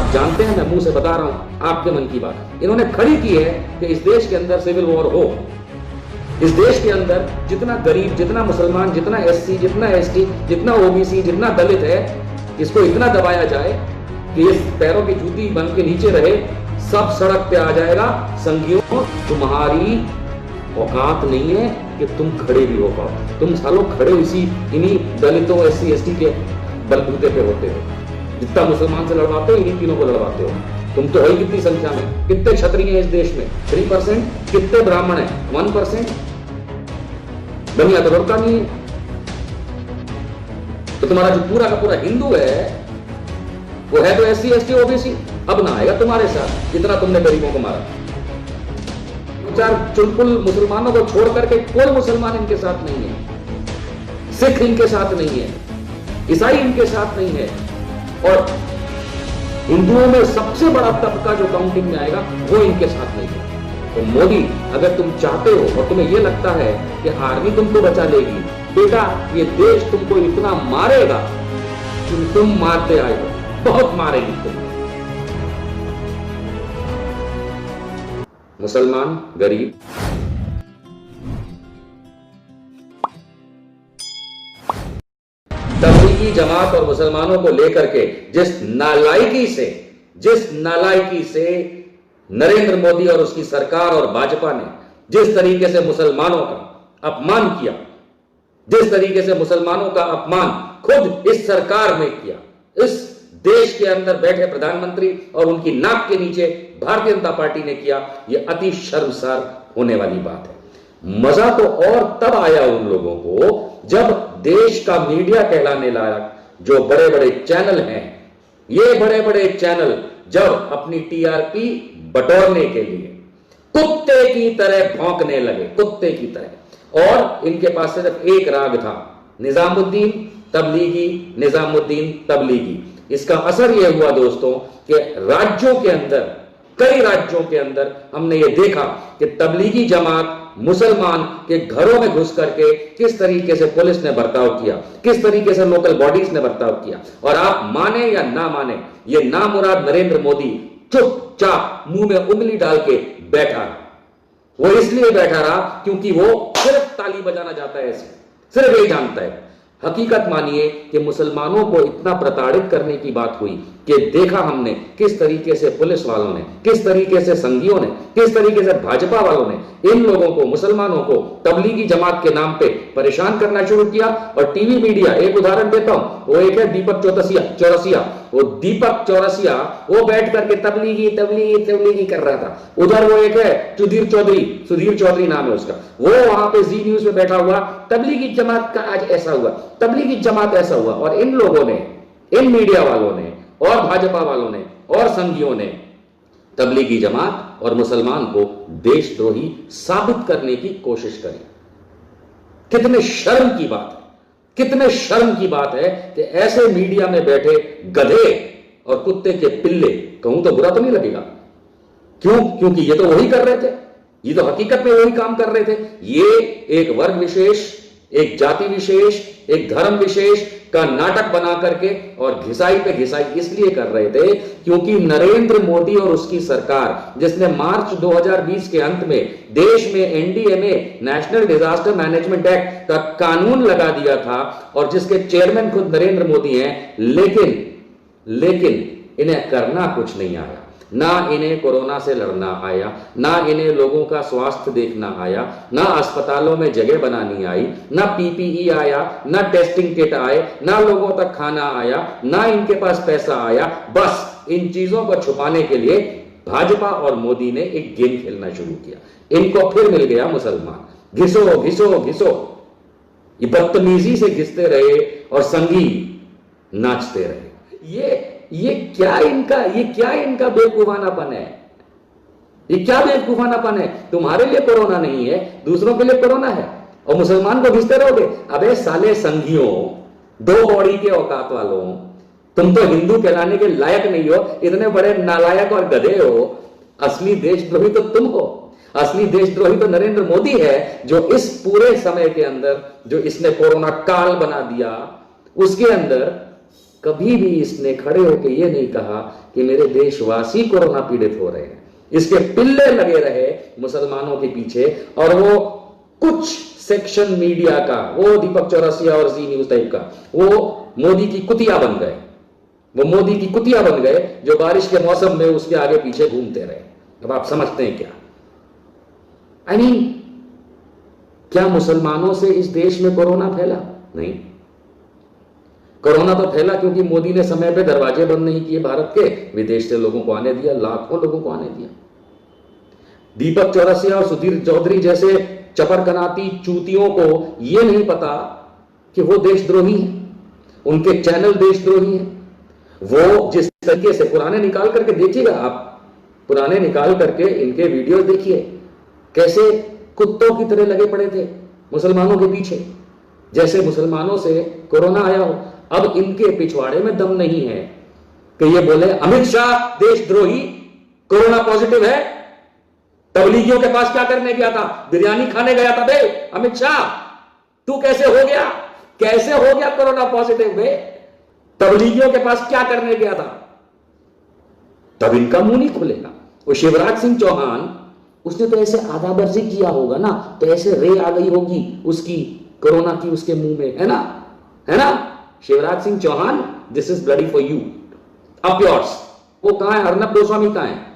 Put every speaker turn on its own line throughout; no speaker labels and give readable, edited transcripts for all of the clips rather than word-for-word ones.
आप जानते हैं, मैं मुंह से बता रहा हूं आपके मन की बात। इन्होंने खड़ी की है कि इस देश के अंदर सिविल वॉर हो। इस देश के अंदर जितना गरीब, जितना मुसलमान, जितना एससी, जितना एसटी, जितना ओबीसी, जितना दलित है, इसको इतना दबाया जाए कि इस पैरों की जूती बन के नीचे रहे, सब सड़क पे आ जाएगा। संगियों, तुम्हारी औकात नहीं है कि तुम खड़े भी हो पाओ। तुम सालों खड़े इन्हीं दलितों, एससी एसटी के बलबूते पे होते हो। जितना मुसलमान से लड़वाते हो, इन्हीं तीनों को लड़वाते हो। तुम तो है कितनी संख्या में, कितने क्षत्रिय हैं इस देश में? 3%। कितने ब्राह्मण हैं? 1%। दुनिया तो लड़ता नहीं है। तो तुम्हारा जो पूरा का पूरा हिंदू है वो है तो एससी एसटी ओबीसी। अब ना आएगा तुम्हारे साथ जितना तुमने गरीबों को मारा। चार चुलबुल मुसलमानों को छोड़ करके कोई मुसलमान इनके साथ नहीं है। सिख इनके साथ नहीं है, ईसाई इनके साथ नहीं है, और हिंदुओं में सबसे बड़ा तबका जो काउंटिंग में आएगा वो इनके साथ नहीं है। तो मोदी, अगर तुम चाहते हो और तुम्हें यह लगता है कि आर्मी तुमको बचा लेगी, बेटा ये देश तुमको इतना मारेगा कि तुम मारते आए हो, बहुत मारेगी तुम। मुसलमान, गरीब, तबलीगी जमात और मुसलमानों को लेकर के जिस नालायकी से नरेंद्र मोदी और उसकी सरकार और भाजपा ने जिस तरीके से मुसलमानों का अपमान किया, जिस तरीके से मुसलमानों का अपमान खुद इस सरकार ने किया, इस देश के अंदर बैठे प्रधानमंत्री और उनकी नाक के नीचे भारतीय जनता पार्टी ने किया, यह अति शर्मसार होने वाली बात है। मजा तो और तब आया उन लोगों को जब देश का मीडिया कहलाने लायक जो बड़े बड़े चैनल हैं, ये बड़े बड़े चैनल जब अपनी टीआरपी बटोरने के लिए कुत्ते की तरह भौंकने लगे, कुत्ते की तरह। और इनके पास सिर्फ एक राग था, निजामुद्दीन तबलीगी, निजामुद्दीन तबलीगी। इसका असर यह हुआ दोस्तों कि राज्यों के अंदर, कई राज्यों के अंदर हमने ये देखा कि तबलीगी जमात मुसलमान के घरों में घुस करके किस तरीके से पुलिस ने बर्ताव किया, किस तरीके से लोकल बॉडीज ने बर्ताव किया। और आप माने या ना माने, ये नामुराद नरेंद्र मोदी चुपचाप मुंह में उंगली डाल के बैठा रहा। वो इसलिए बैठा रहा क्योंकि वो सिर्फ ताली बजाना जाता है, ऐसे सिर्फ यही जानता है। हकीकत मानिए कि मुसलमानों को इतना प्रताड़ित करने की बात हुई कि देखा हमने किस तरीके से पुलिस वालों ने, किस तरीके से संघियों ने, किस तरीके से भाजपा वालों ने इन लोगों को, मुसलमानों को तबलीगी जमात के नाम पे परेशान करना शुरू किया। और टीवी मीडिया, एक उदाहरण देता हूं, वो एक है दीपक चौरसिया। वो दीपक चौरसिया वो बैठ करके तबलीगी तबलीगी तबलीगी कर रहा था। उधर वो एक है सुधीर चौधरी नाम है उसका, वो वहां पे जी न्यूज में बैठा हुआ, तबलीगी जमात का आज ऐसा हुआ, तबलीगी जमात ऐसा हुआ। और इन लोगों ने, इन मीडिया वालों ने और भाजपा वालों ने और संघियों ने तबलीगी जमात और मुसलमान को देशद्रोही साबित करने की कोशिश करी। कितने शर्म की बात है, कितने शर्म की बात है कि ऐसे मीडिया में बैठे गधे और कुत्ते के पिल्ले, कहूं तो बुरा तो नहीं लगेगा, क्यों? क्योंकि ये तो वही कर रहे थे, ये तो हकीकत में वही काम कर रहे थे। ये एक वर्ग विशेष, एक जाति विशेष, एक धर्म विशेष का नाटक बना करके और घिसाई पे घिसाई इसलिए कर रहे थे क्योंकि नरेंद्र मोदी और उसकी सरकार, जिसने मार्च 2020 के अंत में देश में NDMA, national disaster management act का कानून लगा दिया था और जिसके चेयरमैन खुद नरेंद्र मोदी हैं, लेकिन इन्हें करना कुछ नहीं आया। ना इन्हें कोरोना से लड़ना आया, ना इन्हें लोगों का स्वास्थ्य देखना आया, ना अस्पतालों में जगह बनानी आई, ना पीपीई आया, ना टेस्टिंग किट आए, ना लोगों तक खाना आया, ना इनके पास पैसा आया। बस इन चीजों को छुपाने के लिए भाजपा और मोदी ने एक गेम खेलना शुरू किया। इनको फिर मिल गया मुसलमान, घिसो घिसो घिसो। ये बदतमीजी से घिसते रहे और संगी नाचते रहे। ये क्या इनका बेवकूफानापन है? ये क्या बेवकूफानापन है? तुम्हारे लिए कोरोना नहीं है, दूसरों के लिए कोरोना है और मुसलमान को घिसते रहोगे। अबे साले संघियों, दो बॉडी के औकात वालों, तुम तो हिंदू कहलाने के लायक नहीं हो, इतने बड़े नालायक और गधे हो। असली देशद्रोही तो तुम हो, असली देशद्रोही तो नरेंद्र मोदी है, जो इस पूरे समय के अंदर, जो इसने कोरोना काल बना दिया, उसके अंदर कभी भी इसने खड़े होकर यह नहीं कहा कि मेरे देशवासी कोरोना पीड़ित हो रहे हैं। इसके पिल्ले लगे रहे मुसलमानों के पीछे, और वो कुछ सेक्शन मीडिया का, वो दीपक चौरसिया और जी न्यूज टाइप का, वो मोदी की कुतिया बन गए। वो मोदी की कुतिया बन गए जो बारिश के मौसम में उसके आगे पीछे घूमते रहे। अब आप समझते हैं क्या? आई मीन, क्या मुसलमानों से इस देश में कोरोना फैला? नहीं। कोरोना तो फैला क्योंकि मोदी ने समय पे दरवाजे बंद नहीं किए भारत के, विदेश से लोगों को आने दिया, लाखों लोगों को आने दिया। दीपक चौरसिया और सुधीर चौधरी जैसे चपरकनाती चूतियों को यह नहीं पता कि वो देशद्रोही हैं, उनके चैनल देशद्रोही हैं। वो जिस तरीके से पुराने निकाल करके देखिएगा, आप पुराने निकाल करके इनके वीडियोस देखिए, कैसे कुत्तों की तरह लगे पड़े थे मुसलमानों के पीछे, जैसे मुसलमानों से कोरोना आया हो। अब इनके पिछवाड़े में दम नहीं है कि ये बोले अमित शाह देशद्रोही, कोरोना पॉजिटिव है, तबलीगियों के पास क्या करने गया था? बिरयानी खाने गया था बे अमित शाह, तू कैसे हो गया? कैसे हो गया कोरोना पॉजिटिव बे? तबलीगियों के पास क्या करने गया था? तब इनका मुंह नहीं खुलेगा। वो शिवराज सिंह चौहान, उसने तो ऐसे आधा बर्जी किया होगा ना, तो ऐसे रे आ गई होगी उसकी कोरोना की उसके मुंह में, है ना? है ना? Shivraj Singh Chouhan, this is bloody for you, up yours. वो कहां है? अर्नब गोस्वामी कहां है?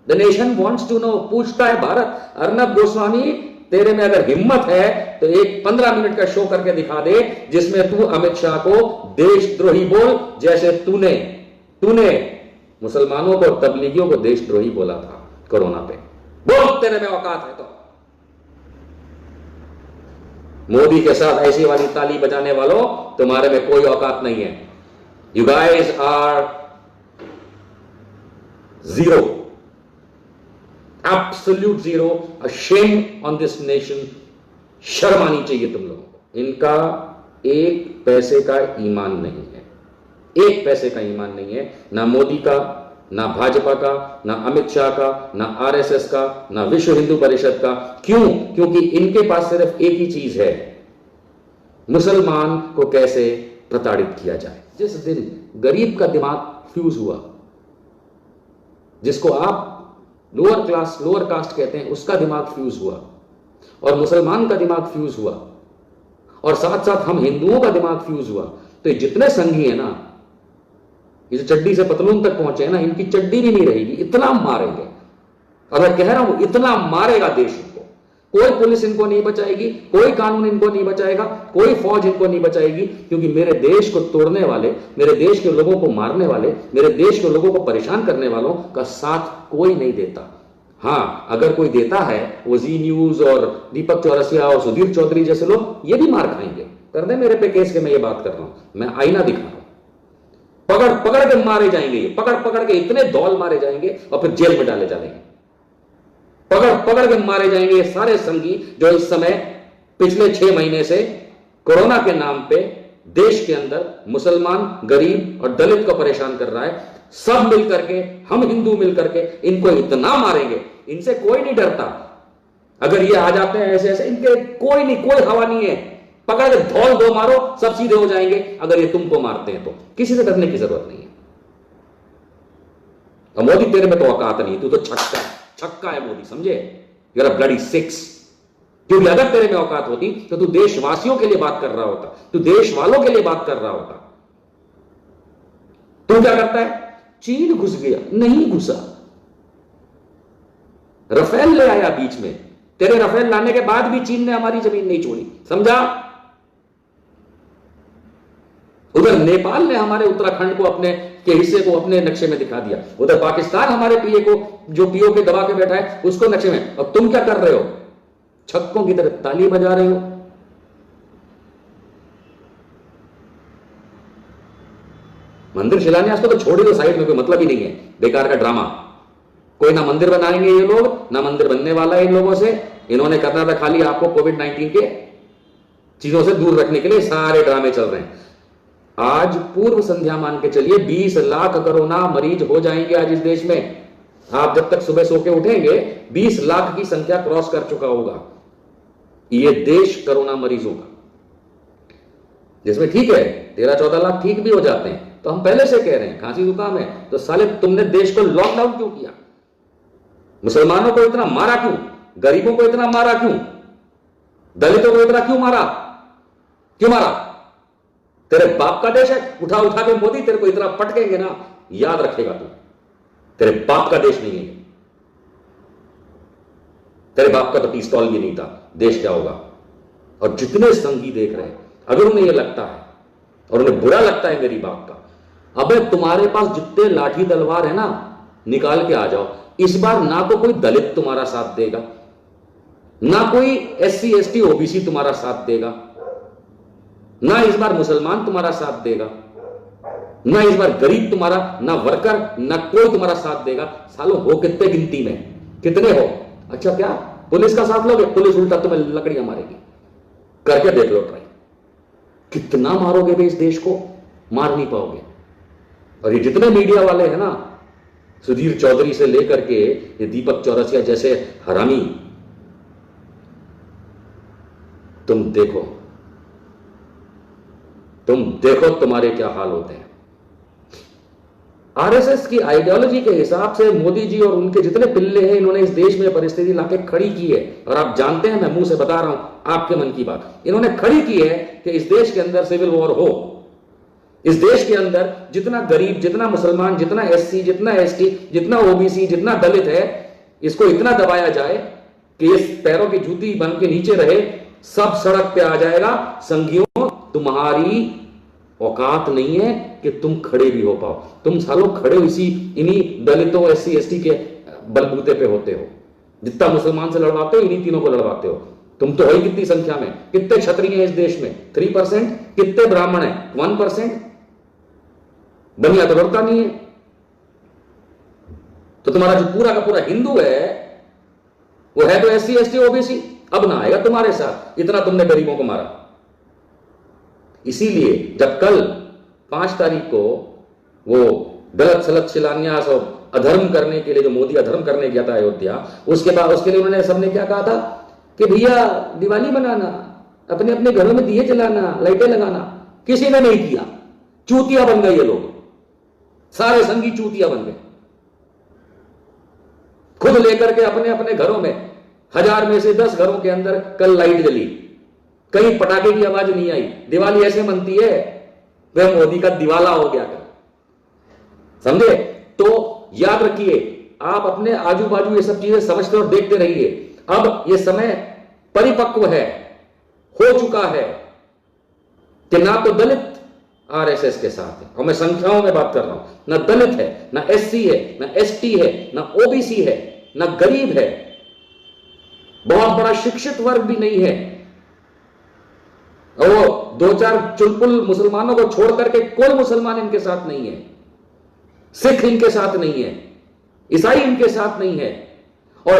The nation wants to know, पूछता है भारत। अर्नब गोस्वामी, तेरे में अगर हिम्मत है तो एक 15 मिनट का शो करके दिखा दे जिसमें तू अमित शाह को देशद्रोही बोल, जैसे तूने मुसलमानों को और तबलीगियों को देशद्रोही बोला था कोरोना पे। बोल, तेरे में औकात है तो। मोदी के साथ ऐसी वाली ताली बजाने वालों, तुम्हारे में कोई औकात नहीं है। You guys are zero, absolute zero, a shame on this nation. शर्म आनी चाहिए तुम लोगों को। इनका एक पैसे का ईमान नहीं है, एक पैसे का ईमान नहीं है, ना मोदी का, ना भाजपा का, ना अमित शाह का, ना आरएसएस का, ना विश्व हिंदू परिषद का। क्यों? क्योंकि इनके पास सिर्फ एक ही चीज है, मुसलमान को कैसे प्रताड़ित किया जाए। जिस दिन गरीब का दिमाग फ्यूज हुआ, जिसको आप लोअर क्लास, लोअर कास्ट कहते हैं, उसका दिमाग फ्यूज हुआ, और मुसलमान का दिमाग फ्यूज हुआ, और साथ साथ हम हिंदुओं का दिमाग फ्यूज हुआ, तो ये जितने संघी है ना, ये जो चड्डी से पतलून तक पहुंचे हैं ना, इनकी चड्डी भी नहीं रहेगी, इतना मारेंगे। और मैं कह रहा हूं, इतना मारेगा देश इनको। कोई पुलिस इनको नहीं बचाएगी, कोई कानून इनको नहीं बचाएगा, कोई फौज इनको नहीं बचाएगी, क्योंकि मेरे देश को तोड़ने वाले, मेरे देश के लोगों को मारने वाले, मेरे देश के लोगों को परेशान करने वालों का साथ कोई नहीं देता। हां, अगर कोई देता है, वो जी न्यूज और दीपक चौरसिया और सुधीर चौधरी जैसे लोग, ये भी मार खाएंगे। कर दे मेरे पे केस के, मैं ये बात कर रहा हूं, मैं आईना दिखा रहा हूं। पकड़ पकड़ के मारे जाएंगे, ये पकड़ पकड़ के इतने दौल मारे जाएंगे और फिर जेल में डाले जाएंगे। पकड़ पकड़ के मारे जाएंगे ये सारे संघी जो इस समय पिछले 6 महीने से कोरोना के नाम पे देश के अंदर मुसलमान, गरीब और दलित को परेशान कर रहा है। सब मिल करके, हम हिंदू मिल करके इनको इतना मारेंगे, इनसे कोई नहीं डरता। अगर ये आ जाते हैं ऐसे ऐसे, इनके कोई नहीं, कोई हवा नहीं है। पकड़ के धौल दो मारो, सब सीधे हो जाएंगे। अगर ये तुमको मारते हैं तो किसी से डरने की जरूरत नहीं है। और मोदी, तेरे में तो औकात नहीं, तू तो छक्का है, छक्का है मोदी, समझे? You are a bloody 6। क्योंकि अगर तेरे में औकात होती तो तू देशवासियों के लिए बात कर रहा होता, तू देश वालों के लिए बात कर रहा होता। तू क्या करता है? चीन घुस गया, नहीं घुसा। राफेल ले आया बीच में, तेरे राफेल लाने के बाद भी चीन ने हमारी जमीन नहीं छोड़ी, समझा? उधर नेपाल ने हमारे उत्तराखंड को, अपने के हिस्से को अपने नक्शे में दिखा दिया। उधर पाकिस्तान हमारे पीए को, जो पीओ के दबा के बैठा है, उसको नक्शे में। और तुम क्या कर रहे हो? छक्कों की तरह ताली बजा रहे हो। मंदिर शिलान्यास को तो छोड़ दो साइड में, कोई मतलब ही नहीं है, बेकार का ड्रामा। कोई ना मंदिर बनाएंगे ये लोग, ना मंदिर बनने वाला है इन लोगों से। इन्होंने करना था खाली आपको कोविड-19 के चीजों से दूर रखने के लिए सारे ड्रामे चल रहे हैं। आज पूर्व संध्या मान के चलिए 20 लाख कोरोना मरीज हो जाएंगे आज इस देश में। आप जब तक सुबह सो के उठेंगे 20 लाख की संख्या क्रॉस कर चुका होगा ये देश कोरोना मरीजों का, जिसमें ठीक है 13-14 लाख ठीक भी हो जाते हैं, तो हम पहले से कह रहे हैं खांसी जुकाम है तो साले तुमने देश को लॉकडाउन क्यों किया? मुसलमानों को इतना मारा क्यों? गरीबों को इतना मारा क्यों? दलितों को इतना क्यों मारा? क्यों मारा? तेरे बाप का देश है, उठा उठा के मोदी तेरे को इतना पटकेंगे ना, याद रखेगा तू, तेरे बाप का देश नहीं है। तेरे बाप का तो पिस्तौल भी नहीं था, देश क्या होगा? और जितने संगी देख रहे हैं, अगर उन्हें यह लगता है और उन्हें बुरा लगता है मेरी बात का, अबे तुम्हारे पास जितने लाठी तलवार है ना, निकाल के आ जाओ। इस बार ना तो कोई दलित तुम्हारा साथ देगा, ना कोई SC ST OBC तुम्हारा साथ देगा, ना इस बार मुसलमान तुम्हारा साथ देगा, ना इस बार गरीब तुम्हारा, ना वर्कर, ना कोई तुम्हारा साथ देगा। सालों हो कितने गिनती में, कितने हो? अच्छा क्या पुलिस का साथ लोगे? पुलिस उल्टा तुम्हें लकड़ियां मारेगी। करके देख लो ट्राई, कितना मारोगे बे इस देश को? मार नहीं पाओगे। और ये जितने मीडिया वाले हैं ना, सुधीर चौधरी से लेकर के ये दीपक चौरसिया जैसे हरामी, तुम देखो तुम्हारे क्या हाल होते हैं। RSS की आइडियोलॉजी के हिसाब से मोदी जी और उनके जितने पिल्ले हैं, इन्होंने इस देश में परिस्थिति लाके खड़ी की है। और आप जानते हैं, मैं मुंह से बता रहा हूं आपके मन की बात, इन्होंने खड़ी की है कि इस देश के अंदर सिविल वॉर हो। इस देश के अंदर जितना गरीब, जितना मुसलमान, जितना SC, जितना ST, जितना OBC, जितना दलित है, इसको इतना दबाया जाए कि इस पैरों की जूती बन के नीचे रहे, सब सड़क पे आ जाएगा। संगियों, तुम्हारी औकात नहीं है कि तुम खड़े भी हो पाओ। तुम सालों खड़े इन्हीं दलितों, SC ST के बलबूते पे होते हो। जितना मुसलमान से लड़वाते हो, इन्हीं तीनों को लड़वाते हो। तुम तो हो ही कितनी संख्या में? कितने क्षत्रिय हैं इस देश में? 3%। कितने ब्राह्मण हैं? 1%। बनिया तो लड़ता नहीं है। तो तुम्हारा जो पूरा का पूरा हिंदू है, वो है तो SC ST OBC। अब ना आएगा तुम्हारे साथ, इतना तुमने गरीबों को मारा। इसीलिए जब कल 5 तारीख को वो गलत सलत शिलान्यास और अधर्म करने के लिए, जो मोदी अधर्म करने गया था अयोध्या, उसके बाद उसके लिए उन्होंने सबने क्या कहा था कि भैया दिवाली मनाना, अपने अपने घरों में दिए जलाना, लाइटें लगाना, किसी ने नहीं किया। चूतिया बन गए ये लोग, सारे संगी चूतिया बन गए। खुद लेकर के अपने अपने घरों में 1000 में से 10 घरों के अंदर कल लाइट जली, कहीं पटाखे की आवाज नहीं आई। दिवाली ऐसे मनती है वह मोदी का दिवाला हो गया कर, समझे? तो याद रखिए, आप अपने आजू बाजू ये सब चीजें समझते और देखते रहिए। अब ये समय परिपक्व है, हो चुका है कि ना तो दलित RSS के साथ है, और मैं संख्याओं में बात कर रहा हूं, ना दलित है, ना SC है, ना ST है, ना OBC है, ना गरीब है, बहुत बड़ा शिक्षित वर्ग भी नहीं है। और वो 2-4 चुलपुल मुसलमानों को छोड़ करके कोई मुसलमान इनके साथ नहीं है। सिख इनके साथ नहीं है, ईसाई इनके साथ नहीं है, और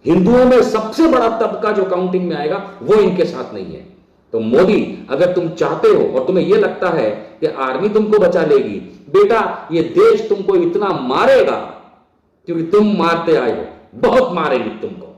हिंदुओं में सबसे बड़ा तबका जो काउंटिंग में आएगा वो इनके साथ नहीं है। तो मोदी, अगर तुम चाहते हो और तुम्हें यह लगता है कि आर्मी तुमको बचा लेगी, बेटा ये देश तुमको इतना मारेगा क्योंकि तुम मारते आए हो, बहुत मारेगी तुमको।